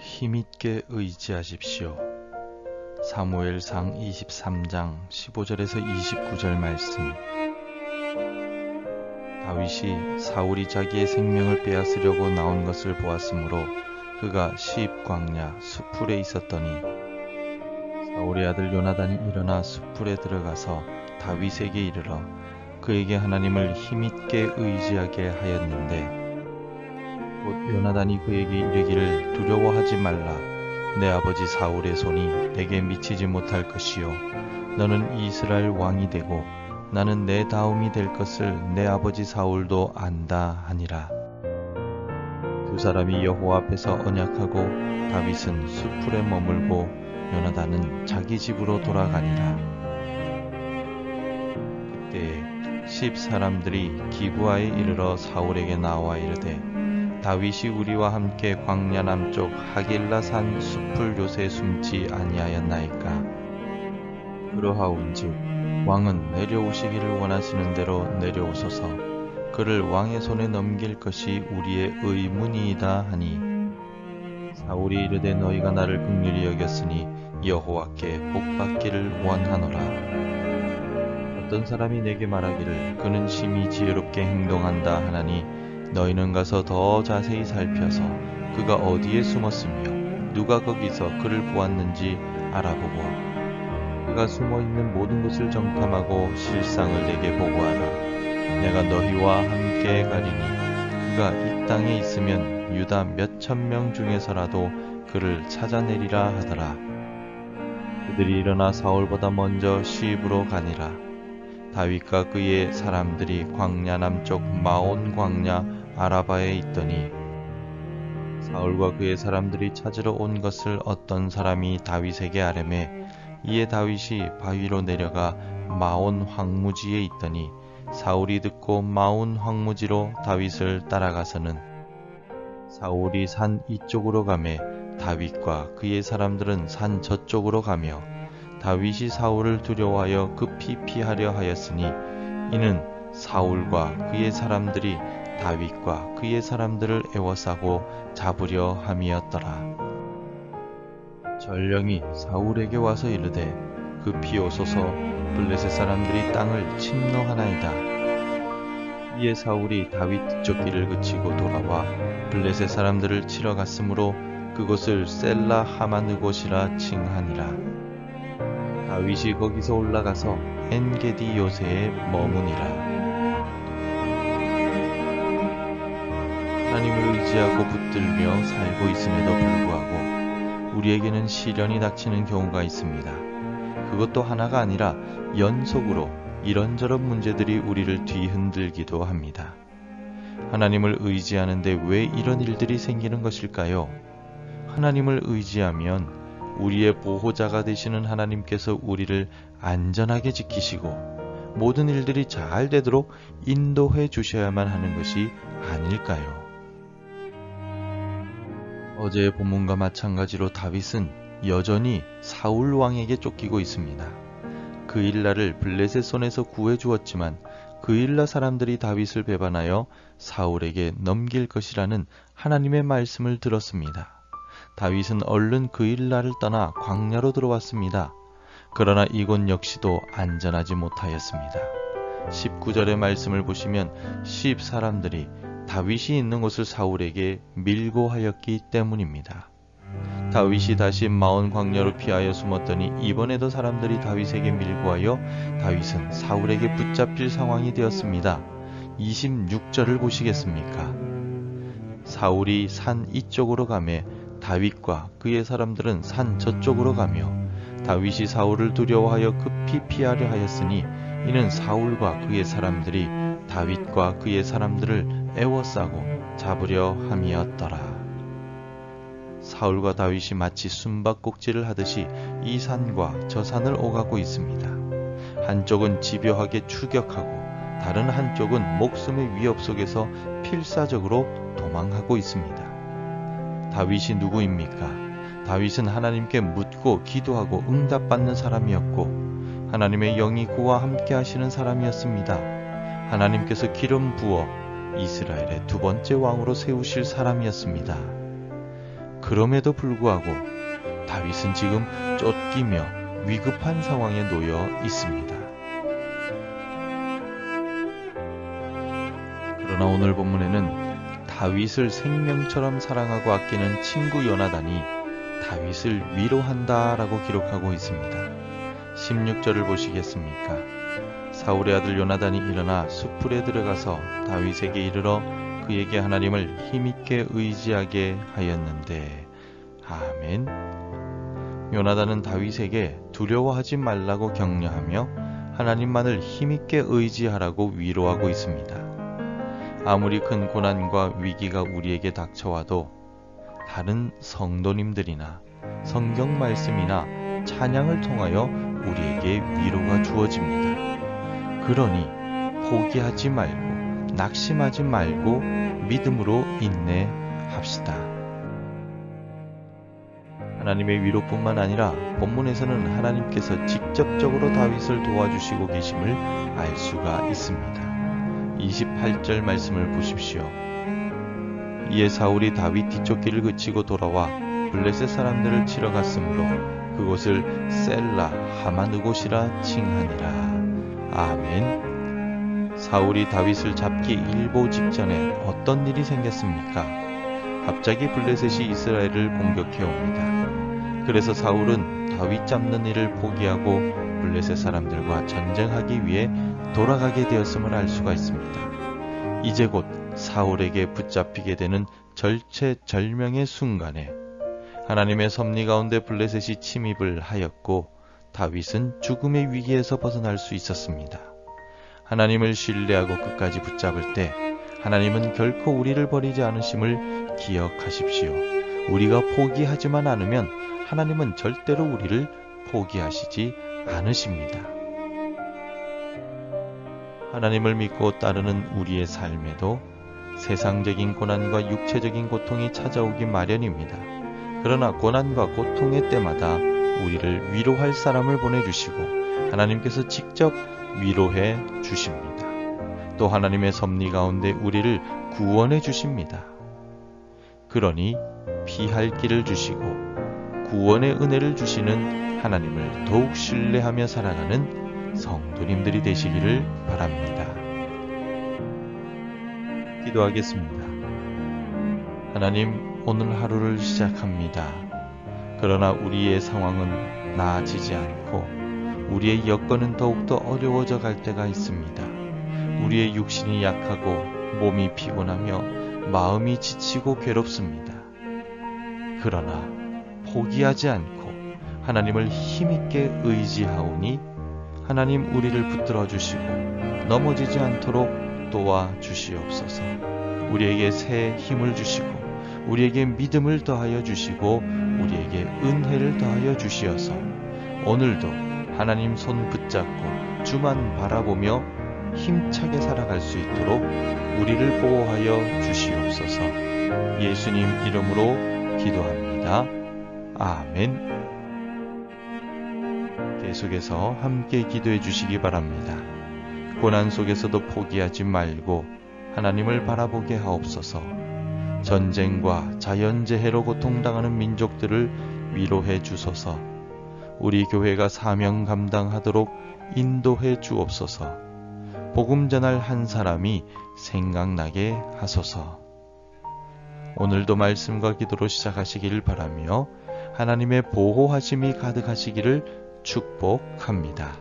힘있게 의지하십시오. 사무엘상 23장 15절에서 29절 말씀. 다윗이 사울이 자기의 생명을 빼앗으려고 나온 것을 보았으므로 그가 시입 광야 수풀에 있었더니 사울의 아들 요나단이 일어나 수풀에 들어가서 다윗에게 이르러 그에게 하나님을 힘있게 의지하게 하였는데 곧 요나단이 그에게 이르기를 두려워하지 말라. 내 아버지 사울의 손이 내게 미치지 못할 것이요 너는 이스라엘 왕이 되고 나는 내 다음이 될 것을 내 아버지 사울도 안다 하니라. 두 사람이 여호와 앞에서 언약하고 다윗은 수풀에 머물고 요나단은 자기 집으로 돌아가니라. 그때에 십 사람들이 기브아에 이르러 사울에게 나와 이르되 다윗이 우리와 함께 광야 남쪽 하길라 산 숲을 요새 숨지 아니하였나이까. 그러하온즉 왕은 내려오시기를 원하시는 대로 내려오소서. 그를 왕의 손에 넘길 것이 우리의 의문이이다 하니 사울이 이르되 너희가 나를 긍휼히 여겼으니 여호와께 복받기를 원하노라. 어떤 사람이 내게 말하기를 그는 심히 지혜롭게 행동한다 하나니 너희는 가서 더 자세히 살펴서 그가 어디에 숨었으며 누가 거기서 그를 보았는지 알아보고 그가 숨어있는 모든 곳을 정탐하고 실상을 내게 보고하라. 내가 너희와 함께 가리니 그가 이 땅에 있으면 유다 몇천 명 중에서라도 그를 찾아내리라 하더라. 그들이 일어나 사울보다 먼저 시입으로 가니라. 다윗과 그의 사람들이 광야 남쪽 마온 광야 아라바에 있더니 사울과 그의 사람들이 찾으러 온 것을 어떤 사람이 다윗에게 아뢰매 이에 다윗이 바위로 내려가 마온 황무지에 있더니 사울이 듣고 마온 황무지로 다윗을 따라가서는 사울이 산 이쪽으로 가매 다윗과 그의 사람들은 산 저쪽으로 가며 다윗이 사울을 두려워하여 급히 피하려 하였으니 이는 사울과 그의 사람들이 다윗과 그의 사람들을 애워싸고 잡으려 함이었더라. 전령이 사울에게 와서 이르되 급히 오소서. 블레셋 사람들이 땅을 침노하나이다. 이에 사울이 다윗 뒤쫓기를 그치고 돌아와 블레셋 사람들을 치러 갔으므로 그곳을 셀라 하마느곳이라 칭하니라. 다윗이 거기서 올라가서 엔게디 요새에 머무니라. 하나님을 의지하고 붙들며 살고 있음에도 불구하고 우리에게는 시련이 닥치는 경우가 있습니다. 그것도 하나가 아니라 연속으로 이런저런 문제들이 우리를 뒤흔들기도 합니다. 하나님을 의지하는데 왜 이런 일들이 생기는 것일까요? 하나님을 의지하면 우리의 보호자가 되시는 하나님께서 우리를 안전하게 지키시고 모든 일들이 잘 되도록 인도해 주셔야만 하는 것이 아닐까요? 어제의 본문과 마찬가지로 다윗은 여전히 사울 왕에게 쫓기고 있습니다. 그일라를 블레셋 손에서 구해 주었지만 그일라 사람들이 다윗을 배반하여 사울에게 넘길 것이라는 하나님의 말씀을 들었습니다. 다윗은 얼른 그일라를 떠나 광야로 들어왔습니다. 그러나 이곳 역시도 안전하지 못하였습니다. 19절의 말씀을 보시면 십 사람들이 다윗이 있는 곳을 사울에게 밀고 하였기 때문입니다. 다윗이 다시 마온 광야로 피하여 숨었더니 이번에도 사람들이 다윗에게 밀고 하여 다윗은 사울에게 붙잡힐 상황이 되었습니다. 26절을 보시겠습니까? 사울이 산 이쪽으로 가매 다윗과 그의 사람들은 산 저쪽으로 가며 다윗이 사울을 두려워하여 급히 피하려 하였으니 이는 사울과 그의 사람들이 다윗과 그의 사람들을 애워싸고 잡으려 함이었더라. 사울과 다윗이 마치 숨바꼭질을 하듯이 이 산과 저 산을 오가고 있습니다. 한쪽은 집요하게 추격하고 다른 한쪽은 목숨의 위협 속에서 필사적으로 도망하고 있습니다. 다윗이 누구입니까? 다윗은 하나님께 묻고 기도하고 응답받는 사람이었고 하나님의 영이 그와 함께 하시는 사람이었습니다. 하나님께서 기름 부어 이스라엘의 두 번째 왕으로 세우실 사람이었습니다. 그럼에도 불구하고 다윗은 지금 쫓기며 위급한 상황에 놓여 있습니다. 그러나 오늘 본문에는 다윗을 생명처럼 사랑하고 아끼는 친구 요나단이 다윗을 위로한다라고 기록하고 있습니다. 16절을 보시겠습니까? 사울의 아들 요나단이 일어나 숲풀에 들어가서 다윗에게 이르러 그에게 하나님을 힘있게 의지하게 하였는데. 아멘. 요나단은 다윗에게 두려워하지 말라고 격려하며 하나님만을 힘있게 의지하라고 위로하고 있습니다. 아무리 큰 고난과 위기가 우리에게 닥쳐와도 다른 성도님들이나 성경 말씀이나 찬양을 통하여 우리에게 위로가 주어집니다. 그러니 포기하지 말고 낙심하지 말고 믿음으로 인내합시다. 하나님의 위로뿐만 아니라 본문에서는 하나님께서 직접적으로 다윗을 도와주시고 계심을 알 수가 있습니다. 28절 말씀을 보십시오. 이에 사울이 다윗 뒤쪽 길을 그치고 돌아와 블레셋 사람들을 치러 갔으므로 그곳을 셀라 하마느곳이라 칭하니라. 아멘. 사울이 다윗을 잡기 일보 직전에 어떤 일이 생겼습니까? 갑자기 블레셋이 이스라엘을 공격해 옵니다. 그래서 사울은 다윗 잡는 일을 포기하고 블레셋 사람들과 전쟁하기 위해 돌아가게 되었음을 알 수가 있습니다. 이제 곧 사울에게 붙잡히게 되는 절체절명의 순간에 하나님의 섭리 가운데 블레셋이 침입을 하였고 다윗은 죽음의 위기에서 벗어날 수 있었습니다. 하나님을 신뢰하고 끝까지 붙잡을 때 하나님은 결코 우리를 버리지 않으심을 기억하십시오. 우리가 포기하지만 않으면 하나님은 절대로 우리를 포기하시지 않으십니다. 하나님을 믿고 따르는 우리의 삶에도 세상적인 고난과 육체적인 고통이 찾아오기 마련입니다. 그러나 고난과 고통의 때마다 우리를 위로할 사람을 보내주시고 하나님께서 직접 위로해 주십니다. 또 하나님의 섭리 가운데 우리를 구원해 주십니다. 그러니 피할 길을 주시고 구원의 은혜를 주시는 하나님을 더욱 신뢰하며 살아가는 성도님들이 되시기를 바랍니다. 기도하겠습니다. 하나님, 오늘 하루를 시작합니다. 그러나 우리의 상황은 나아지지 않고 우리의 여건은 더욱더 어려워져 갈 때가 있습니다. 우리의 육신이 약하고 몸이 피곤하며 마음이 지치고 괴롭습니다. 그러나 포기하지 않고 하나님을 힘있게 의지하오니 하나님 우리를 붙들어 주시고 넘어지지 않도록 도와주시옵소서. 우리에게 새 힘을 주시고 우리에게 믿음을 더하여 주시고 우리에게 은혜를 더하여 주시어서 오늘도 하나님 손 붙잡고 주만 바라보며 힘차게 살아갈 수 있도록 우리를 보호하여 주시옵소서. 예수님 이름으로 기도합니다. 아멘. 계속해서 함께 기도해 주시기 바랍니다. 고난 속에서도 포기하지 말고 하나님을 바라보게 하옵소서. 전쟁과 자연재해로 고통당하는 민족들을 위로해 주소서. 우리 교회가 사명 감당하도록 인도해 주옵소서. 복음 전할 한 사람이 생각나게 하소서. 오늘도 말씀과 기도로 시작하시기를 바라며 하나님의 보호하심이 가득하시기를 축복합니다.